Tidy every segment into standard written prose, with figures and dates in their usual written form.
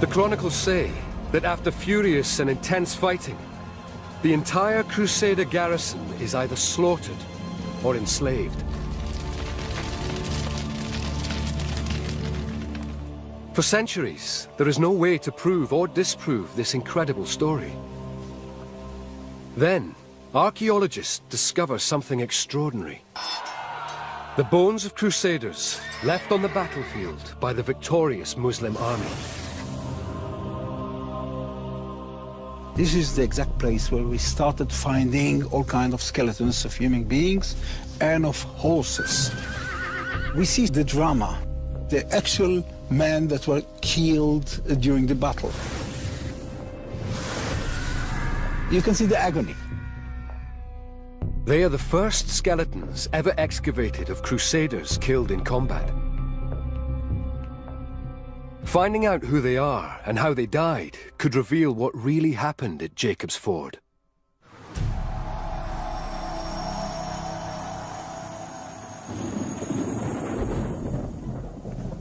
The chronicles say that after furious and intense fighting, the entire Crusader garrison is either slaughtered or enslaved. For centuries, there is no way to prove or disprove this incredible story. Then, archaeologists discover something extraordinary. The bones of Crusaders left on the battlefield by the victorious Muslim army. This is the exact place where we started finding all kinds of skeletons of human beings and of horses. We see the drama, the actual men that were killed during the battle. You can see the agony. They are the first skeletons ever excavated of Crusaders killed in combat. Finding out who they are and how they died could reveal what really happened at Jacob's Ford.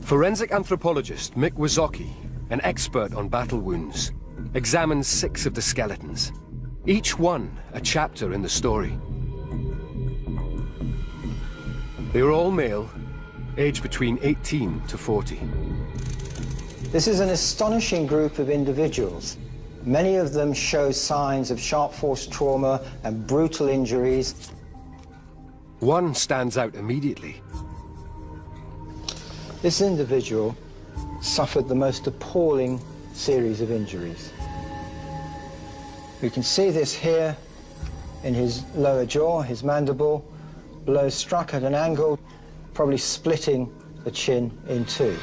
Forensic anthropologist Mick Wazocki, an expert on battle wounds, examines 6 of the skeletons, each one a chapter in the story. They were all male, aged between 18 to 40. This is an astonishing group of individuals. Many of them show signs of sharp force trauma and brutal injuries. One stands out immediately. This individual suffered the most appalling series of injuries. We can see this here in his lower jaw, his mandible, blow struck at an angle, probably splitting the chin in 2.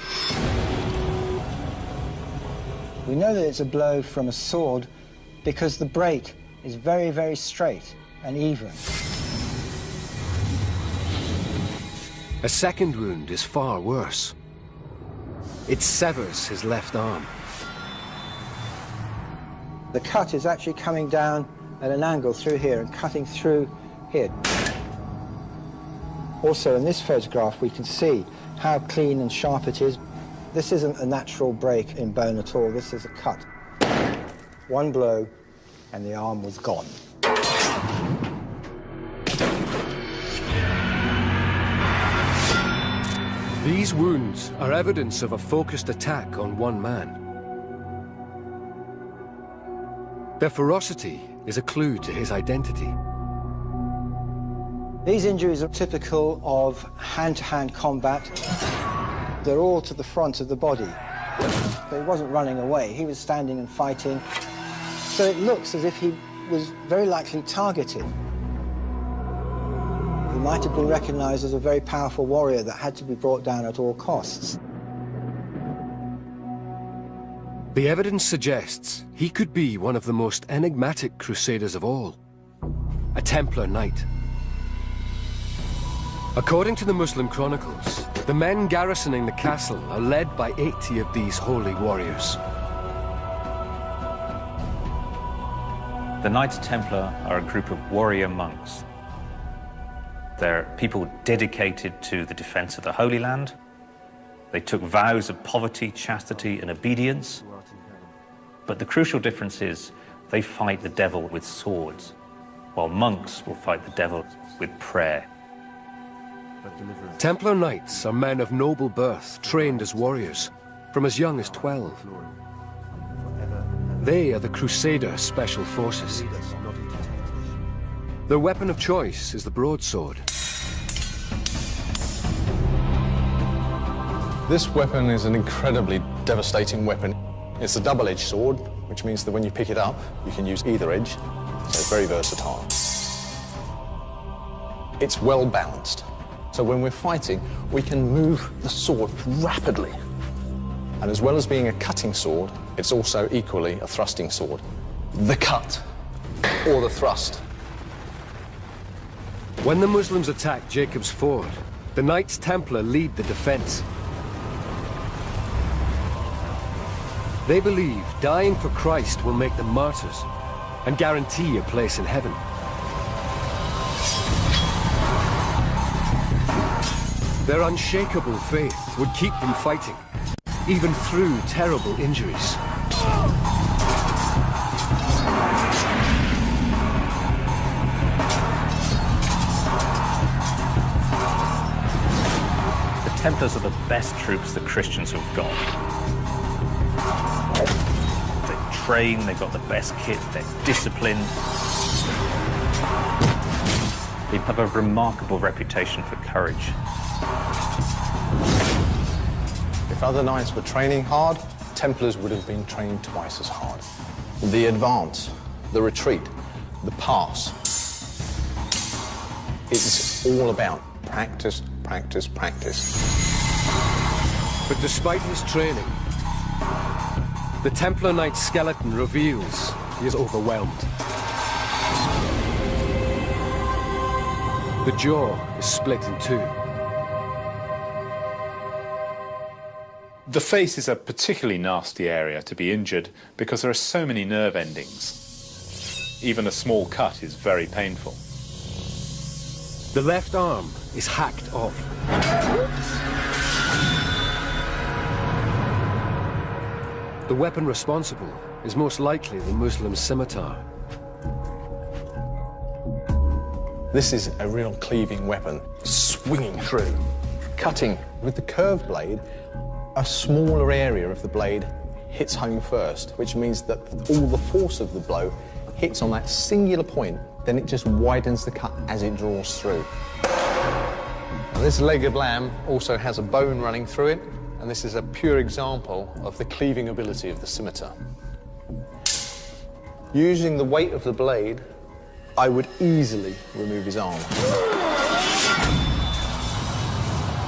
We know that it's a blow from a sword because the break is very, very straight and even. A second wound is far worse. It severs his left arm. The cut is actually coming down at an angle through here and cutting through here. Also, in this photograph, we can see how clean and sharp it is. This isn't a natural break in bone at all. This is a cut. One blow, and the arm was gone. These wounds are evidence of a focused attack on one man. Their ferocity is a clue to his identity. These injuries are typical of hand-to-hand combat. They're all to the front of the body. But he wasn't running away, he was standing and fighting. So it looks as if he was very likely targeted. He might have been recognized as a very powerful warrior that had to be brought down at all costs. The evidence suggests he could be one of the most enigmatic crusaders of all, a Templar Knight. According to the Muslim chronicles, the men garrisoning the castle are led by 80 of these holy warriors. The Knights Templar are a group of warrior monks. They're people dedicated to the defense of the Holy Land. They took vows of poverty, chastity, and obedience. But the crucial difference is they fight the devil with swords, while monks will fight the devil with prayer. Templar Knights are men of noble birth, trained as warriors, from as young as 12. They are the Crusader Special Forces. Their weapon of choice is the broadsword. This weapon is an incredibly devastating weapon. It's a double-edged sword, which means that when you pick it up, you can use either edge, so it's very versatile. It's well balanced, so when we're fighting, we can move the sword rapidly. And as well as being a cutting sword, it's also equally a thrusting sword. The cut, or the thrust. When the Muslims attack Jacob's Ford, the Knights Templar lead the defense. They believe dying for Christ will make them martyrs and guarantee a place in heaven. Their unshakable faith would keep them fighting. even through terrible injuries. The Templars are the best troops the Christians have got. They're trained, they've got the best kit, they're disciplined. They have a remarkable reputation for courage. If other knights were training hard, Templars would have been training twice as hard. The advance, the retreat, the pass. It's all about practice, practice, practice. But despite his training, the Templar Knight's skeleton reveals he is overwhelmed. The jaw is split in two. The face is a particularly nasty area to be injured because there are so many nerve endings. Even a small cut is very painful. The left arm is hacked off. The weapon responsible is most likely the Muslim scimitar. This is a real cleaving weapon, swinging through, cutting. With the curved blade, a smaller area of the blade hits home first, which means that all the force of the blow hits on that singular point, then it just widens the cut as it draws through. Now, this leg of lamb also has a bone running through it, and this is a pure example of the cleaving ability of the scimitar. Using the weight of the blade, I would easily remove his arm.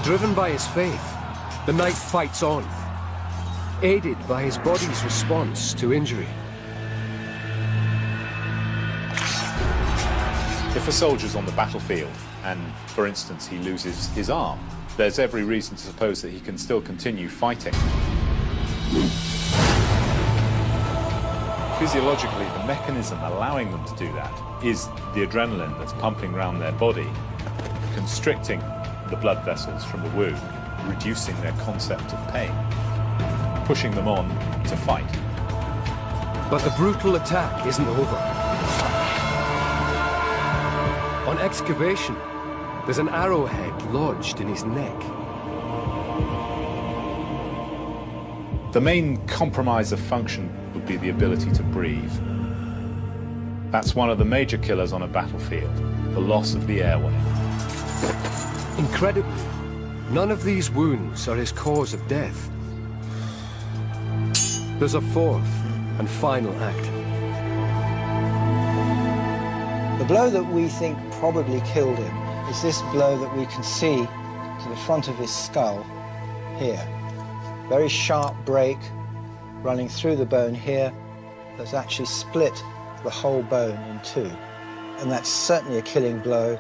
Driven by his faith, the knight fights on, aided by his body's response to injury. If a soldier's on the battlefield and, for instance, he loses his arm, there's every reason to suppose that he can still continue fighting. Physiologically, the mechanism allowing them to do that is the adrenaline that's pumping around their body, constricting the blood vessels from the wound, reducing their concept of pain, pushing them on to fight. But the brutal attack isn't over. On excavation, there's an arrowhead lodged in his neck. The main compromise of function would be the ability to breathe. That's one of the major killers on a battlefield, the loss of the airway. Incredibly, none of these wounds are his cause of death. There's a fourth and final act. The blow that we think probably killed him is this blow that we can see to the front of his skull here. Very sharp break running through the bone here that's actually split the whole bone in two. And that's certainly a killing blow.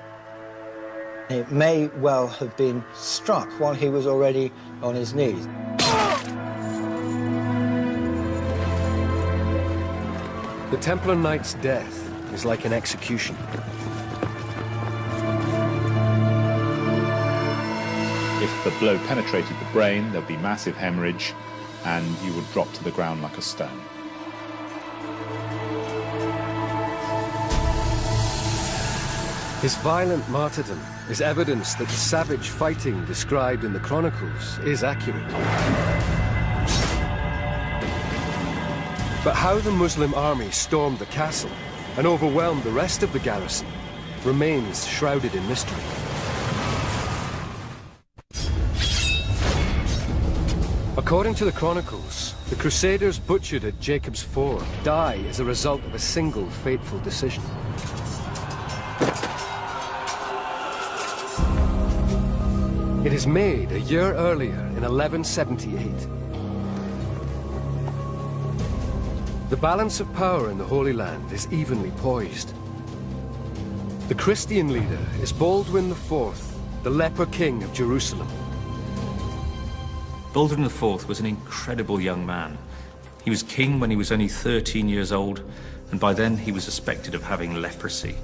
It may well have been struck while he was already on his knees. The Templar Knight's death is like an execution. If the blow penetrated the brain, there'd be massive hemorrhage, and you would drop to the ground like a stone. His violent martyrdom is evidence that the savage fighting described in the Chronicles is accurate. But how the Muslim army stormed the castle and overwhelmed the rest of the garrison remains shrouded in mystery. According to the Chronicles, the Crusaders butchered at Jacob's Ford die as a result of a single fateful decision. It is made a year earlier in 1178. The balance of power in the Holy Land is evenly poised. The Christian leader is Baldwin IV, the leper king of Jerusalem. Baldwin IV was an incredible young man. He was king when he was only 13 years old, and by then he was suspected of having leprosy.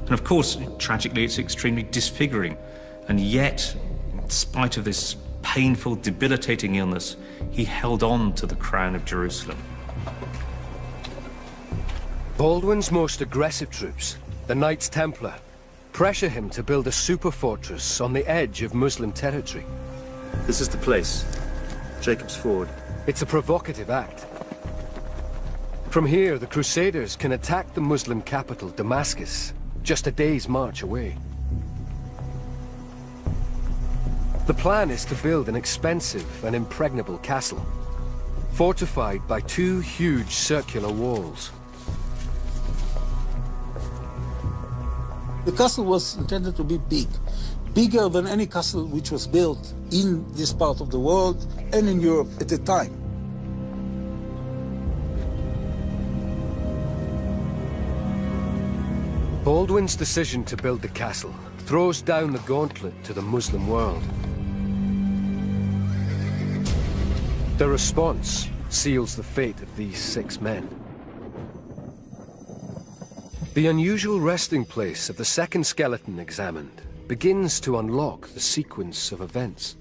And of course, tragically, it's extremely disfiguring. And yet, in spite of this painful, debilitating illness, he held on to the crown of Jerusalem. Baldwin's most aggressive troops, the Knights Templar, pressure him to build a super fortress on the edge of Muslim territory. This is the place. Jacob's Ford. It's a provocative act. From here, the Crusaders can attack the Muslim capital, Damascus, just a day's march away. The plan is to build an expensive and impregnable castle, fortified by 2 huge circular walls. The castle was intended to be big, bigger than any castle which was built in this part of the world and in Europe at the time. Baldwin's decision to build the castle throws down the gauntlet to the Muslim world. The response seals the fate of these 6 men. The unusual resting place of the second skeleton examined begins to unlock the sequence of events.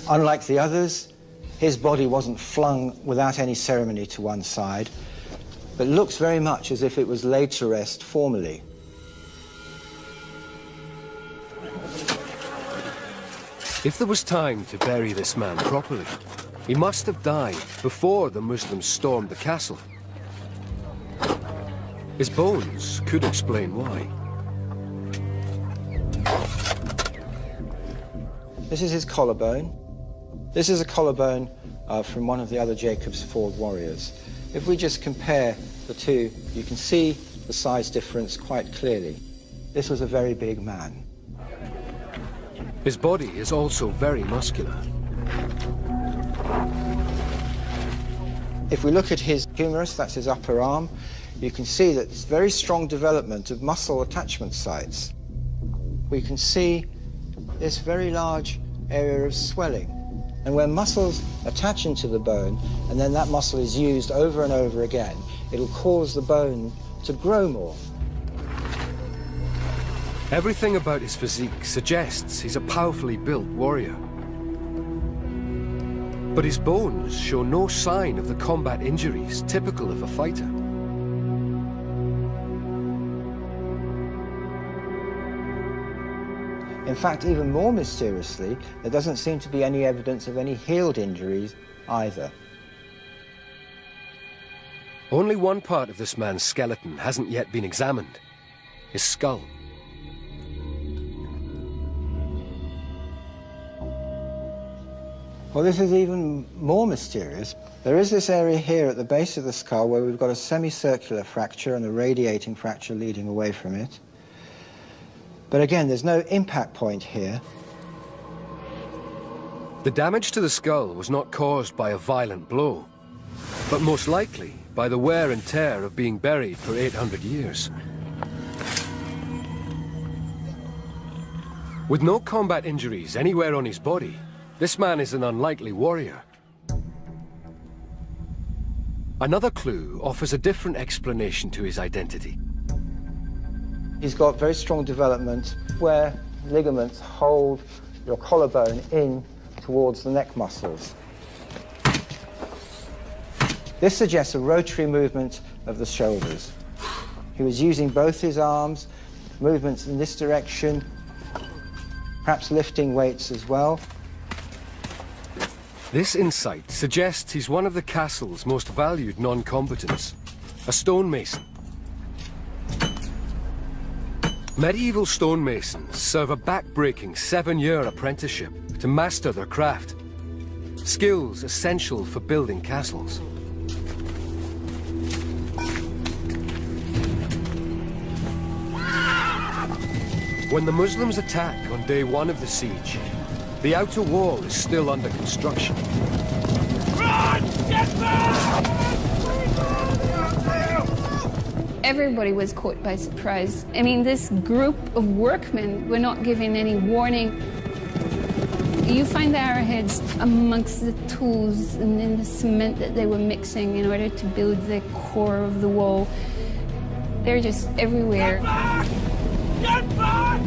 Unlike the others, his body wasn't flung without any ceremony to one side, but looks very much as if it was laid to rest formally. If there was time to bury this man properly, he must have died before the Muslims stormed the castle. His bones could explain why. This is his collarbone. This is a collarbone from one of the other Jacob's Ford warriors. If we just compare the two, you can see the size difference quite clearly. This was a very big man. His body is also very muscular. If we look at his humerus, that's his upper arm, you can see that it's very strong development of muscle attachment sites. We can see this very large area of swelling. And when muscles attach into the bone, and then that muscle is used over and over again, it'll cause the bone to grow more. Everything about his physique suggests he's a powerfully built warrior. But his bones show no sign of the combat injuries typical of a fighter. In fact, even more mysteriously, there doesn't seem to be any evidence of any healed injuries either. Only one part of this man's skeleton hasn't yet been examined: his skull. Well, this is even more mysterious. There is this area here at the base of the skull where we've got a semicircular fracture and a radiating fracture leading away from it. But again, there's no impact point here. The damage to the skull was not caused by a violent blow, but most likely by the wear and tear of being buried for 800 years. With no combat injuries anywhere on his body, this man is an unlikely warrior. Another clue offers a different explanation to his identity. He's got very strong development where ligaments hold your collarbone in towards the neck muscles. This suggests a rotary movement of the shoulders. He was using both his arms, movements in this direction, perhaps lifting weights as well. This insight suggests he's one of the castle's most valued non-combatants, a stonemason. Medieval stonemasons serve a back-breaking 7-year apprenticeship to master their craft, skills essential for building castles. When the Muslims attack on day 1 of the siege, the outer wall is still under construction. Run! Get back! Everybody was caught by surprise. I mean, this group of workmen were not given any warning. You find the arrowheads amongst the tools and in the cement that they were mixing in order to build the core of the wall. They're just everywhere. Get back! Get back!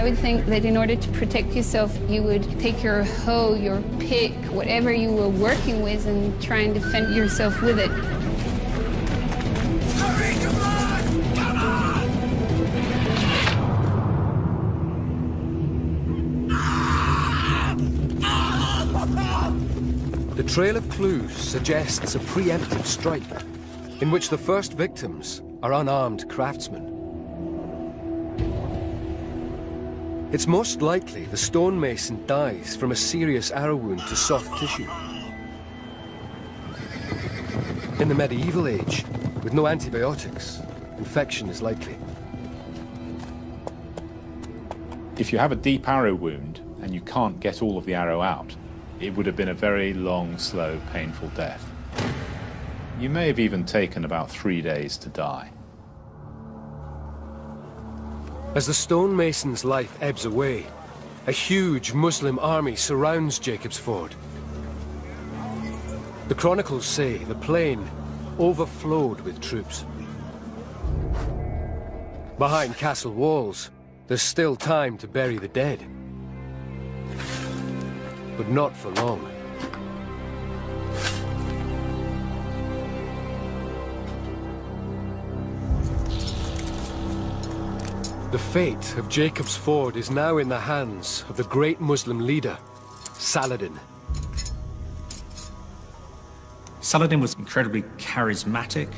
I would think that in order to protect yourself, you would take your hoe, your pick, whatever you were working with, and try and defend yourself with it. Hurry, come on! Come on! The trail of clues suggests a preemptive strike, in which the first victims are unarmed craftsmen. It's most likely the stonemason dies from a serious arrow wound to soft tissue. In the medieval age, with no antibiotics, infection is likely. If you have a deep arrow wound and you can't get all of the arrow out, it would have been a very long, slow, painful death. You may have even taken about 3 days to die. As the stonemason's life ebbs away, a huge Muslim army surrounds Jacob's Ford. The chronicles say the plain overflowed with troops. Behind castle walls, there's still time to bury the dead. But not for long. The fate of Jacob's Ford is now in the hands of the great Muslim leader, Saladin. Saladin was incredibly charismatic,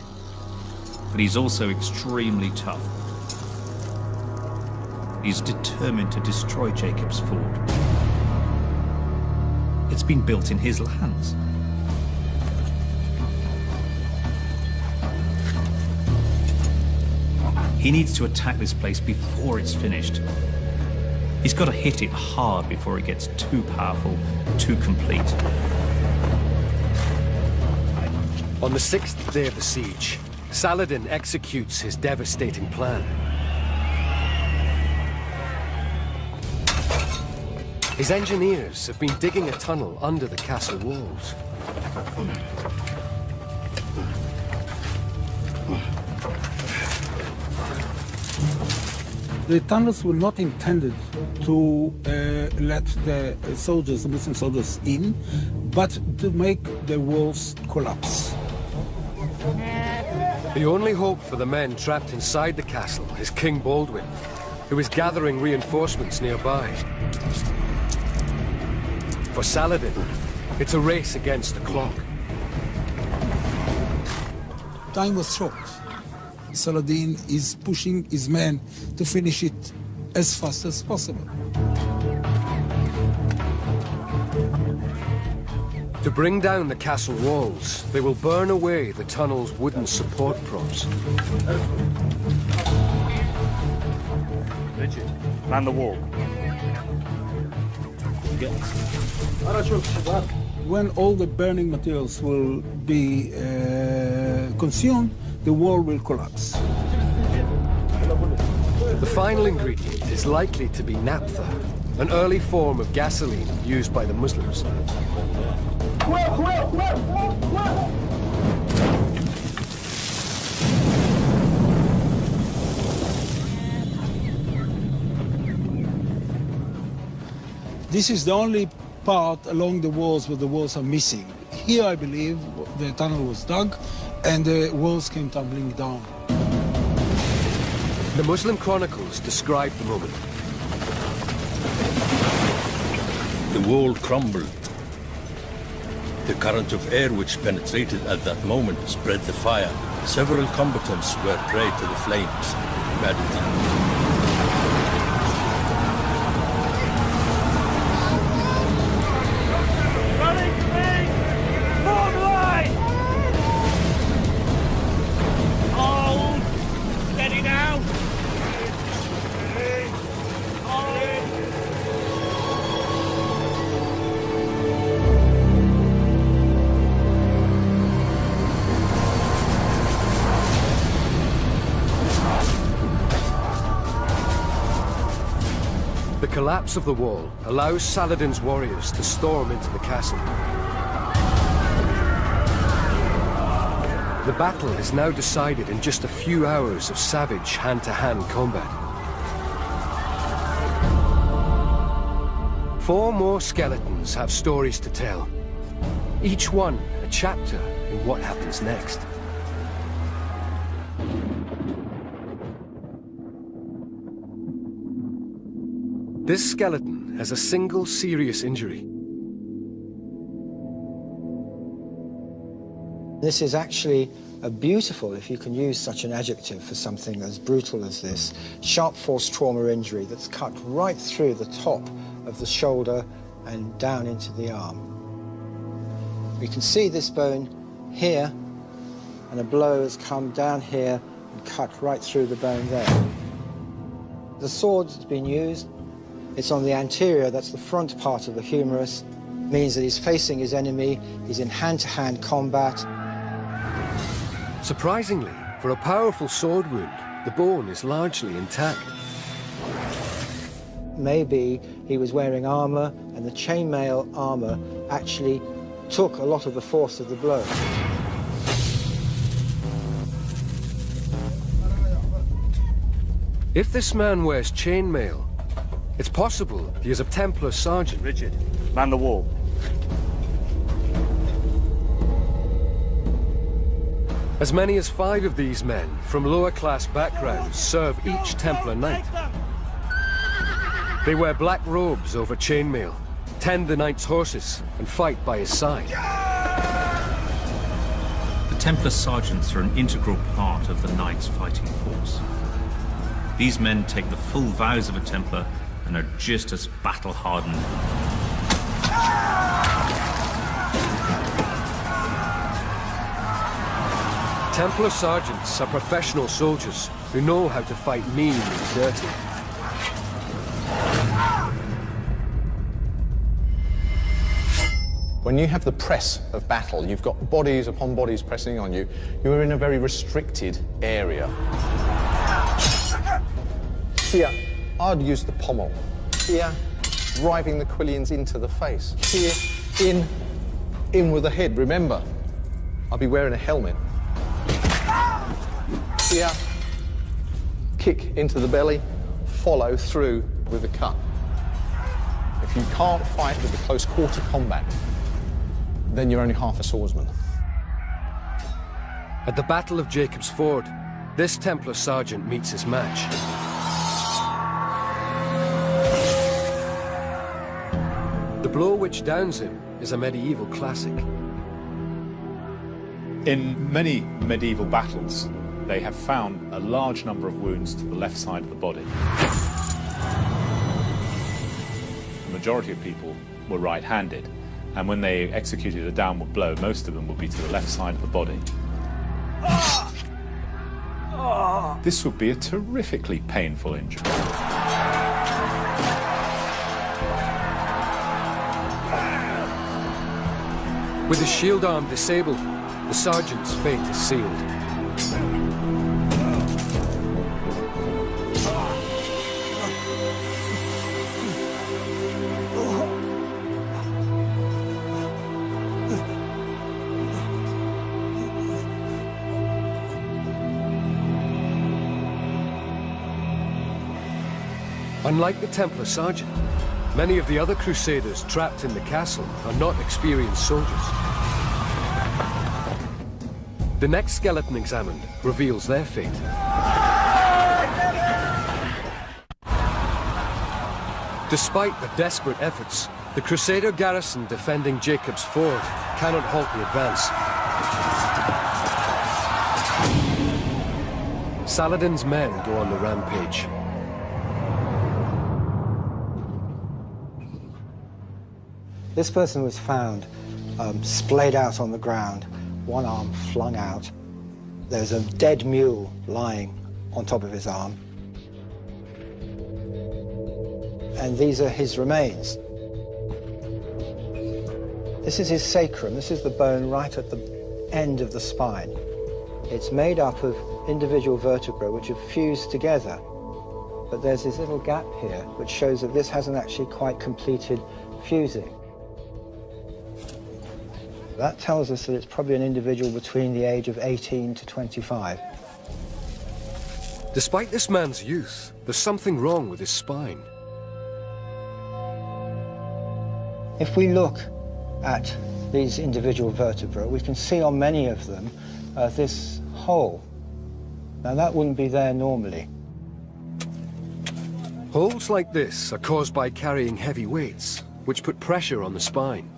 but he's also extremely tough. He's determined to destroy Jacob's Ford. It's been built in his lands. He needs to attack this place before it's finished. He's got to hit it hard before it gets too powerful, too complete. On the 6th day of the siege, Saladin executes his devastating plan. His engineers have been digging a tunnel under the castle walls. The tunnels were not intended to let the soldiers, the Muslim soldiers, in, but to make the walls collapse. The only hope for the men trapped inside the castle is King Baldwin, who is gathering reinforcements nearby. For Saladin, it's a race against the clock. Time was short. Saladin is pushing his men to finish it as fast as possible. To bring down the castle walls, they will burn away the tunnel's wooden support props. Richard, man the wall. When all the burning materials will be consumed, the wall will collapse. The final ingredient is likely to be naphtha, an early form of gasoline used by the Muslims. This is the only part along the walls where the walls are missing. Here, I believe, the tunnel was dug and the walls came tumbling down. The Muslim chronicles describe the moment. The wall crumbled. The current of air which penetrated at that moment spread the fire. Several combatants were prey to the flames. Immediately. The collapse of the wall allows Saladin's warriors to storm into the castle. The battle is now decided in just a few hours of savage hand-to-hand combat. 4 more skeletons have stories to tell. Each one a chapter in what happens next. This skeleton has a single serious injury. This is actually a beautiful, if you can use such an adjective for something as brutal as this, sharp force trauma injury that's cut right through the top of the shoulder and down into the arm. We can see this bone here, and a blow has come down here and cut right through the bone there. The sword that's been used, it's on the anterior, that's the front part of the humerus, means that he's facing his enemy, he's in hand-to-hand combat. Surprisingly, for a powerful sword wound, the bone is largely intact. Maybe he was wearing armor, and the chainmail armor actually took a lot of the force of the blow. If this man wears chainmail, it's possible he is a Templar sergeant. Richard, man the wall. As many as 5 of these men from lower class backgrounds serve each Templar Knight. They wear black robes over chainmail, tend the Knight's horses, and fight by his side. The Templar sergeants are an integral part of the Knights' fighting force. These men take the full vows of a Templar and are just as battle-hardened. Templar sergeants are professional soldiers who know how to fight mean and dirty. When you have the press of battle, you've got bodies upon bodies pressing on you, you're in a very restricted area. Here, I'd use the pommel. Here, driving the quillions into the face. Here, in with the head. Remember, I'll be wearing a helmet. Here, kick into the belly, follow through with the cut. If you can't fight with the close quarter combat, then you're only half a swordsman. At the Battle of Jacob's Ford, this Templar sergeant meets his match. The blow which downs him is a medieval classic. In many medieval battles, they have found a large number of wounds to the left side of the body. The majority of people were right-handed, and when they executed a downward blow, most of them would be to the left side of the body. This would be a terrifically painful injury. With his shield arm disabled, the sergeant's fate is sealed. Unlike the Templar sergeant, many of the other Crusaders trapped in the castle are not experienced soldiers. The next skeleton examined reveals their fate. Despite the desperate efforts, the Crusader garrison defending Jacob's Ford cannot halt the advance. Saladin's men go on the rampage. This person was found splayed out on the ground, one arm flung out. There's a dead mule lying on top of his arm. And these are his remains. This is his sacrum. This is the bone right at the end of the spine. It's made up of individual vertebrae which have fused together. But there's this little gap here which shows that this hasn't actually quite completed fusing. That tells us that it's probably an individual between the age of 18 to 25. Despite this man's youth, there's something wrong with his spine. If we look at these individual vertebrae, we can see on many of them this hole. Now that wouldn't be there normally. Holes like this are caused by carrying heavy weights, which put pressure on the spine.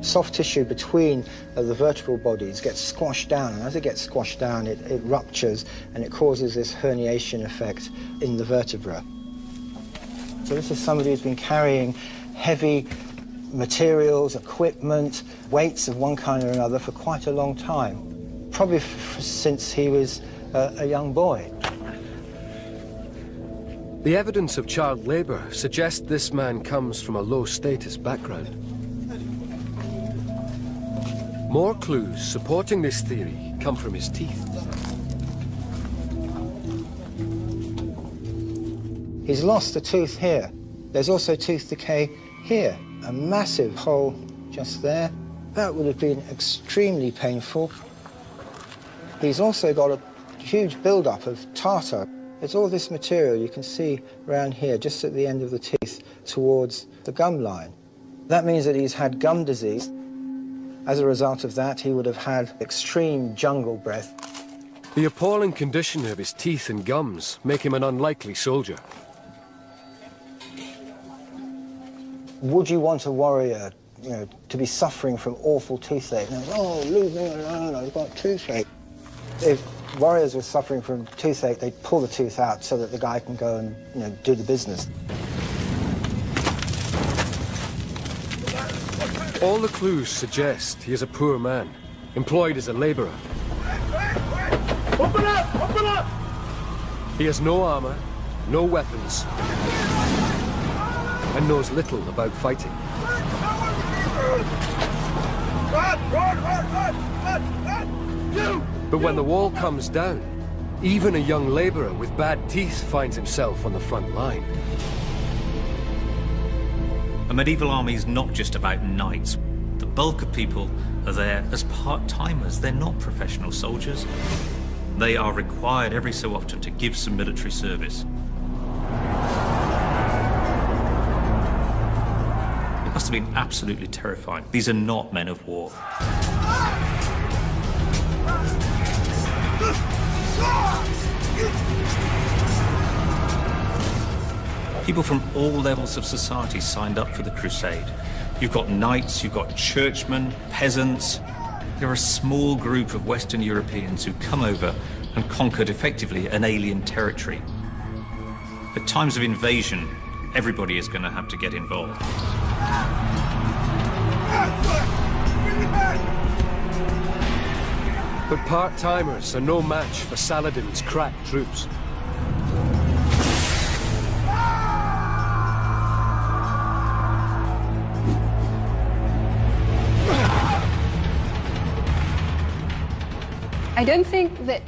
Soft tissue between the vertebral bodies gets squashed down, and as it gets squashed down, it ruptures, and it causes this herniation effect in the vertebra. So this is somebody who's been carrying heavy materials, equipment, weights of one kind or another for quite a long time, probably since he was a young boy. The evidence of child labor suggests this man comes from a low-status background. More clues supporting this theory come from his teeth. He's lost a tooth here. There's also tooth decay here. A massive hole just there. That would have been extremely painful. He's also got a huge build-up of tartar. It's all this material you can see around here, just at the end of the teeth, towards the gum line. That means that he's had gum disease. As a result of that, he would have had extreme jungle breath. The appalling condition of his teeth and gums make him an unlikely soldier. Would you want a warrior, to be suffering from awful toothache? And, oh, leave me alone, I've got toothache. If warriors were suffering from toothache, they'd pull the tooth out so that the guy can go and, do the business. All the clues suggest he is a poor man, employed as a laborer. Open up! Open up! He has no armor, no weapons, and knows little about fighting. But when the wall comes down, even a young laborer with bad teeth finds himself on the front line. A medieval army is not just about knights. The bulk of people are there as part-timers. They're not professional soldiers. They are required every so often to give some military service. It must have been absolutely terrifying. These are not men of war. People from all levels of society signed up for the crusade. You've got knights, you've got churchmen, peasants. You're a small group of Western Europeans who come over and conquered effectively an alien territory. At times of invasion, everybody is going to have to get involved. But part-timers are no match for Saladin's crack troops. I don't think that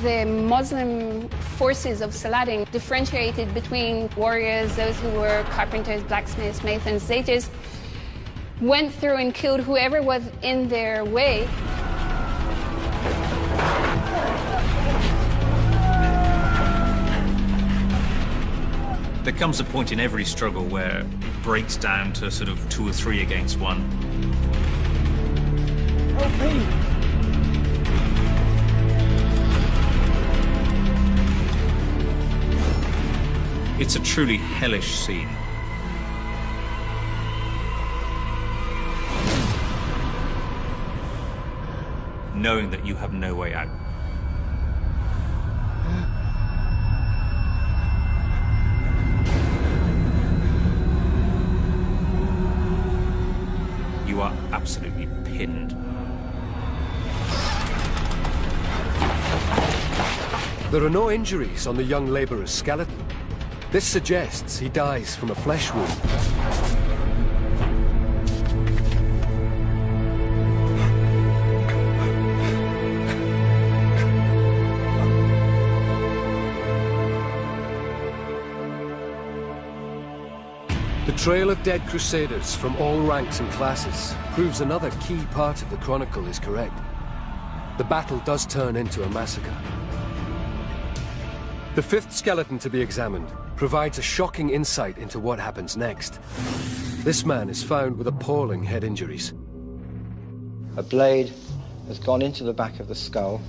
the Muslim forces of Saladin differentiated between warriors, those who were carpenters, blacksmiths, masons. They just went through and killed whoever was in their way. There comes a point in every struggle where it breaks down to sort of 2 or 3 against 1. Help me! It's a truly hellish scene. Knowing that you have no way out. You are absolutely pinned. There are no injuries on the young labourer's skeleton. This suggests he dies from a flesh wound. The trail of dead crusaders from all ranks and classes proves another key part of the chronicle is correct. The battle does turn into a massacre. The fifth skeleton to be examined provides a shocking insight into what happens next. This man is found with appalling head injuries. A blade has gone into the back of the skull,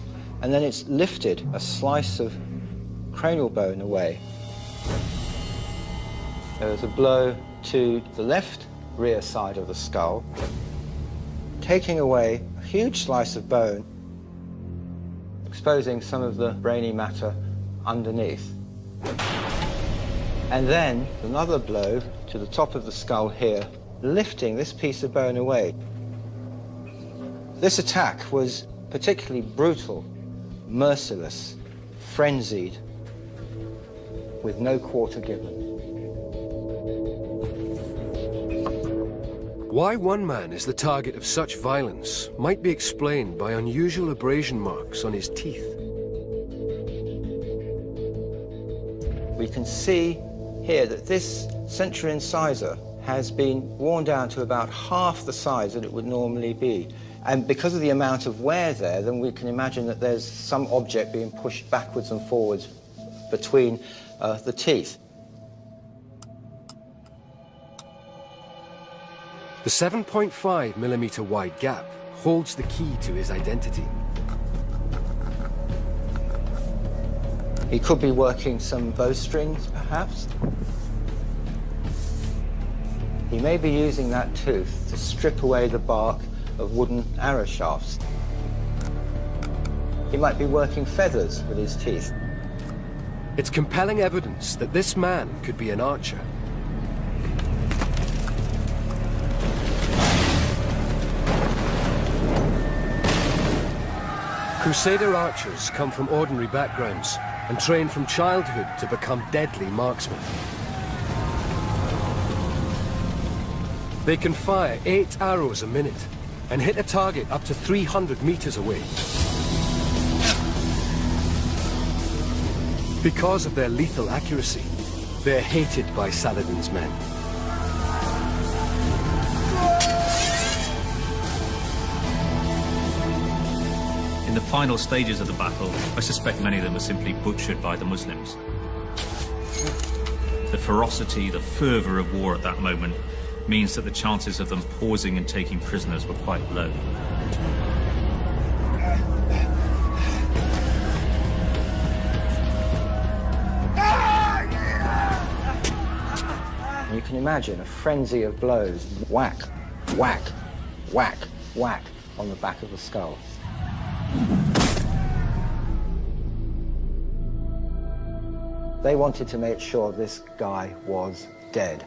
and then it's lifted a slice of cranial bone away. There's a blow to the left rear side of the skull, taking away a huge slice of bone, exposing some of the brainy matter underneath. And then another blow to the top of the skull here, lifting this piece of bone away. This attack was particularly brutal, merciless, frenzied, with no quarter given. Why one man is the target of such violence might be explained by unusual abrasion marks on his teeth. We can see here that this central incisor has been worn down to about half the size that it would normally be. And because of the amount of wear there, then we can imagine that there's some object being pushed backwards and forwards between the teeth. The 7.5mm wide gap holds the key to his identity. He could be working some bowstrings, perhaps. He may be using that tooth to strip away the bark of wooden arrow shafts. He might be working feathers with his teeth. It's compelling evidence that this man could be an archer. Crusader archers come from ordinary backgrounds and train from childhood to become deadly marksmen. They can fire 8 arrows a minute and hit a target up to 300 meters away. Because of their lethal accuracy, they're hated by Saladin's men. In the final stages of the battle, I suspect many of them were simply butchered by the Muslims. The ferocity, the fervour of war at that moment means that the chances of them pausing and taking prisoners were quite low. You can imagine a frenzy of blows, whack, whack, whack, whack, on the back of the skull. They wanted to make sure this guy was dead.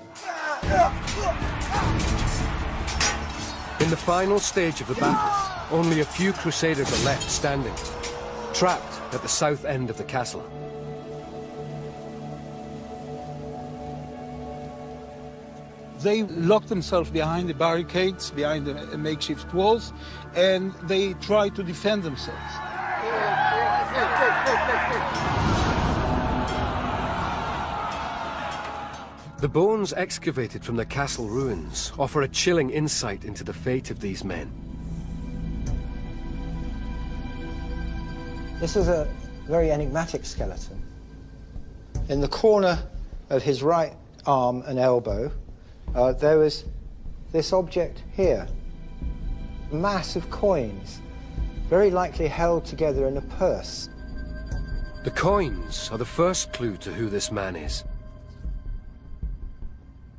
In the final stage of the battle, only a few Crusaders are left standing, trapped at the south end of the castle. They locked themselves behind the barricades, behind the makeshift walls, and they tried to defend themselves. The bones excavated from the castle ruins offer a chilling insight into the fate of these men. This is a very enigmatic skeleton. In the corner of his right arm and elbow, there was this object here, a mass of coins, very likely held together in a purse. The coins are the first clue to who this man is.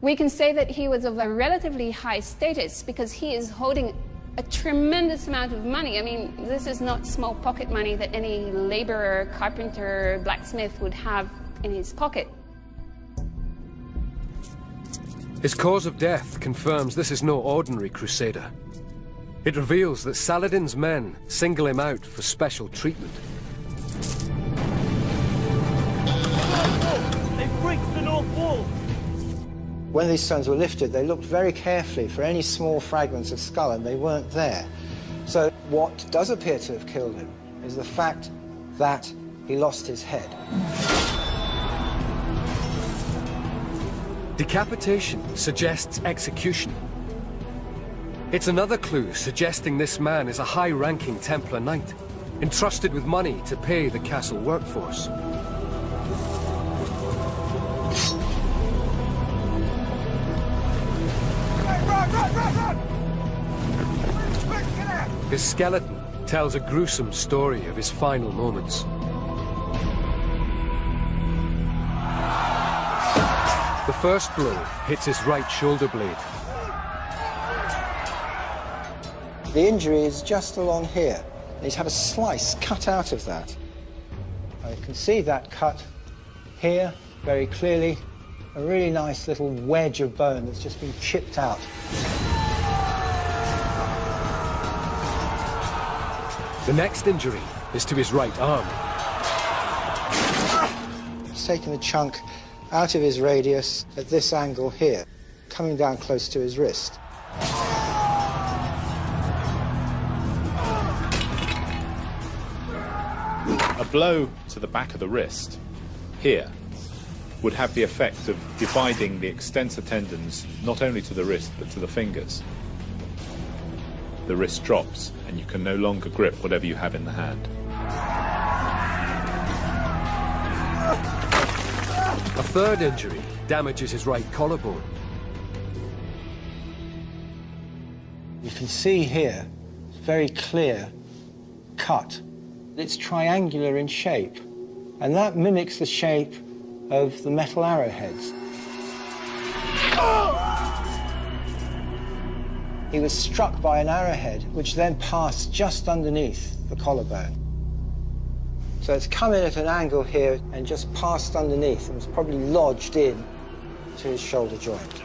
We can say that he was of a relatively high status because he is holding a tremendous amount of money. I mean, this is not small pocket money that any laborer, carpenter, blacksmith would have in his pocket. His cause of death confirms this is no ordinary crusader. It reveals that Saladin's men single him out for special treatment. They breached the north wall! When these stones were lifted, they looked very carefully for any small fragments of skull, and they weren't there. So what does appear to have killed him is the fact that he lost his head. Decapitation suggests execution. It's another clue suggesting this man is a high-ranking Templar Knight, entrusted with money to pay the castle workforce. His skeleton tells a gruesome story of his final moments. The first blow hits his right shoulder blade. The injury is just along here. He's had a slice cut out of that. You can see that cut here very clearly. A really nice little wedge of bone that's just been chipped out. The next injury is to his right arm. He's taken a chunk out of his radius at this angle here, coming down close to his wrist. A blow to the back of the wrist, here, would have the effect of dividing the extensor tendons not only to the wrist but to the fingers. The wrist drops and you can no longer grip whatever you have in the hand. A third injury damages his right collarbone. You can see here, it's very clear cut. It's triangular in shape, and that mimics the shape of the metal arrowheads. He was struck by an arrowhead, which then passed just underneath the collarbone. So it's come in at an angle here and just passed underneath and was probably lodged in to his shoulder joint.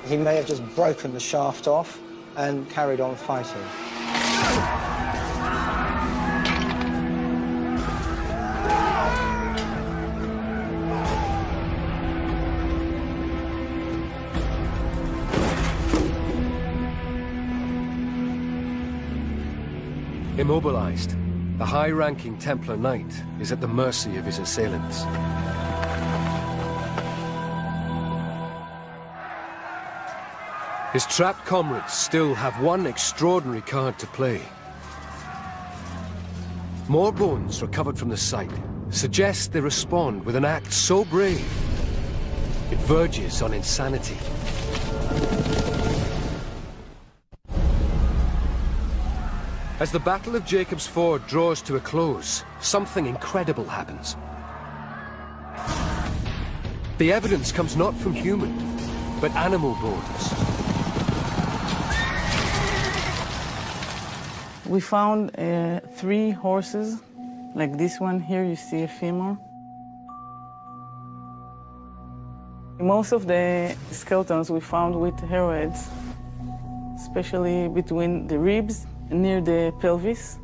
He may have just broken the shaft off and carried on fighting. Immobilized, the high-ranking Templar Knight is at the mercy of his assailants. His trapped comrades still have one extraordinary card to play. More bones recovered from the site suggest they respond with an act so brave, it verges on insanity. As the Battle of Jacob's Ford draws to a close, something incredible happens. The evidence comes not from human, but animal bones. We found 3 horses, like this one here, you see a femur. Most of the skeletons we found with arrowheads, especially between the ribs and near the pelvis.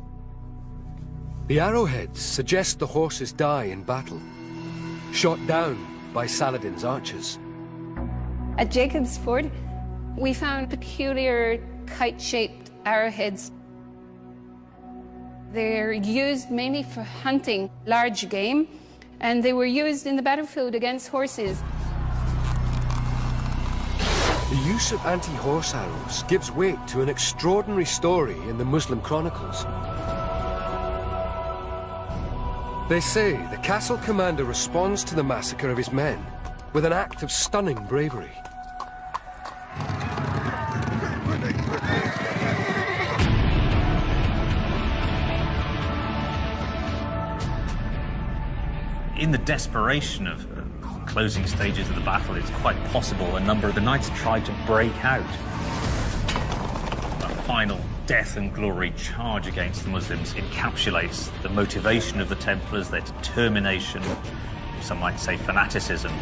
The arrowheads suggest the horses die in battle, shot down by Saladin's archers. At Jacob's Ford, we found peculiar kite-shaped arrowheads. They're used mainly for hunting large game, and they were used in the battlefield against horses. The use of anti-horse arrows gives weight to an extraordinary story in the Muslim chronicles. They say the castle commander responds to the massacre of his men with an act of stunning bravery. In the desperation of closing stages of the battle, it's quite possible a number of the knights tried to break out. A final death and glory charge against the Muslims encapsulates the motivation of the Templars, their determination, some might say fanaticism.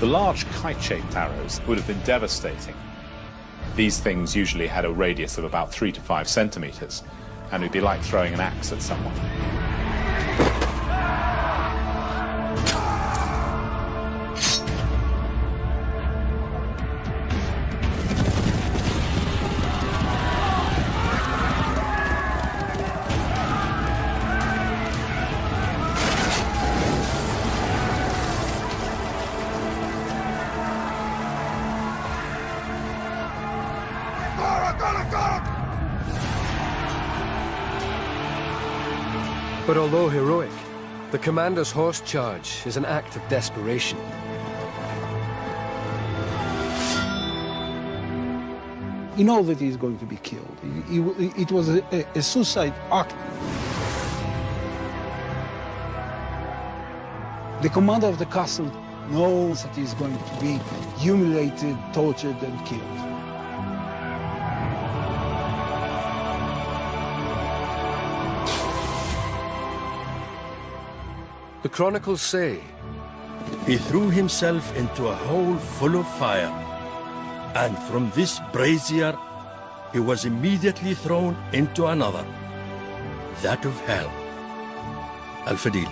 The large kite-shaped arrows would have been devastating. These things usually had a radius of about 3 to 5 centimeters, and it would be like throwing an axe at someone. But although heroic, the commander's horse charge is an act of desperation. He knows that he's going to be killed. It was a suicide act. The commander of the castle knows that he's going to be humiliated, tortured, and killed. The chronicles say, he threw himself into a hole full of fire, and from this brazier he was immediately thrown into another, that of hell. Al-Fadil.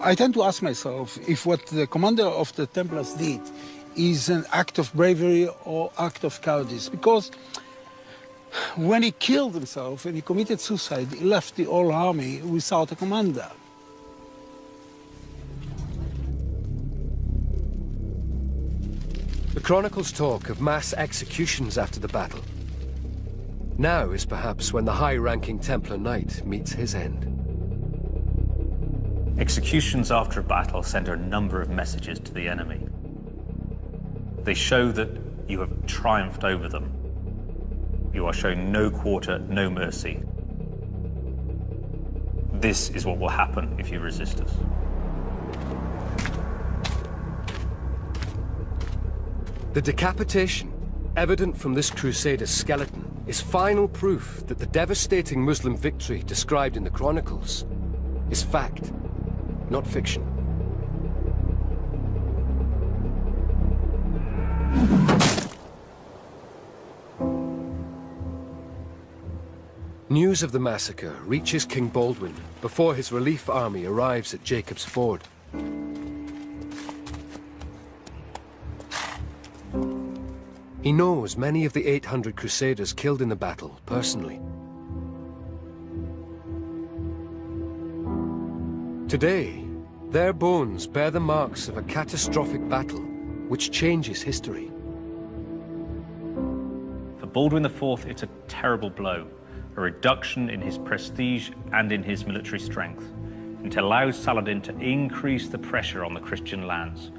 I tend to ask myself if what the commander of the Templars did is an act of bravery or act of cowardice, because when he killed himself and he committed suicide, he left the whole army without a commander. The chronicles talk of mass executions after the battle. Now is perhaps when the high-ranking Templar Knight meets his end. Executions after a battle send a number of messages to the enemy. They show that you have triumphed over them. You are showing no quarter, no mercy. This is what will happen if you resist us. The decapitation, evident from this crusader's skeleton, is final proof that the devastating Muslim victory described in the chronicles is fact, not fiction. News of the massacre reaches King Baldwin before his relief army arrives at Jacob's Ford. He knows many of the 800 crusaders killed in the battle personally. Today, their bones bear the marks of a catastrophic battle which changes history. For Baldwin IV, it's a terrible blow, a reduction in his prestige and in his military strength. It allows Saladin to increase the pressure on the Christian lands,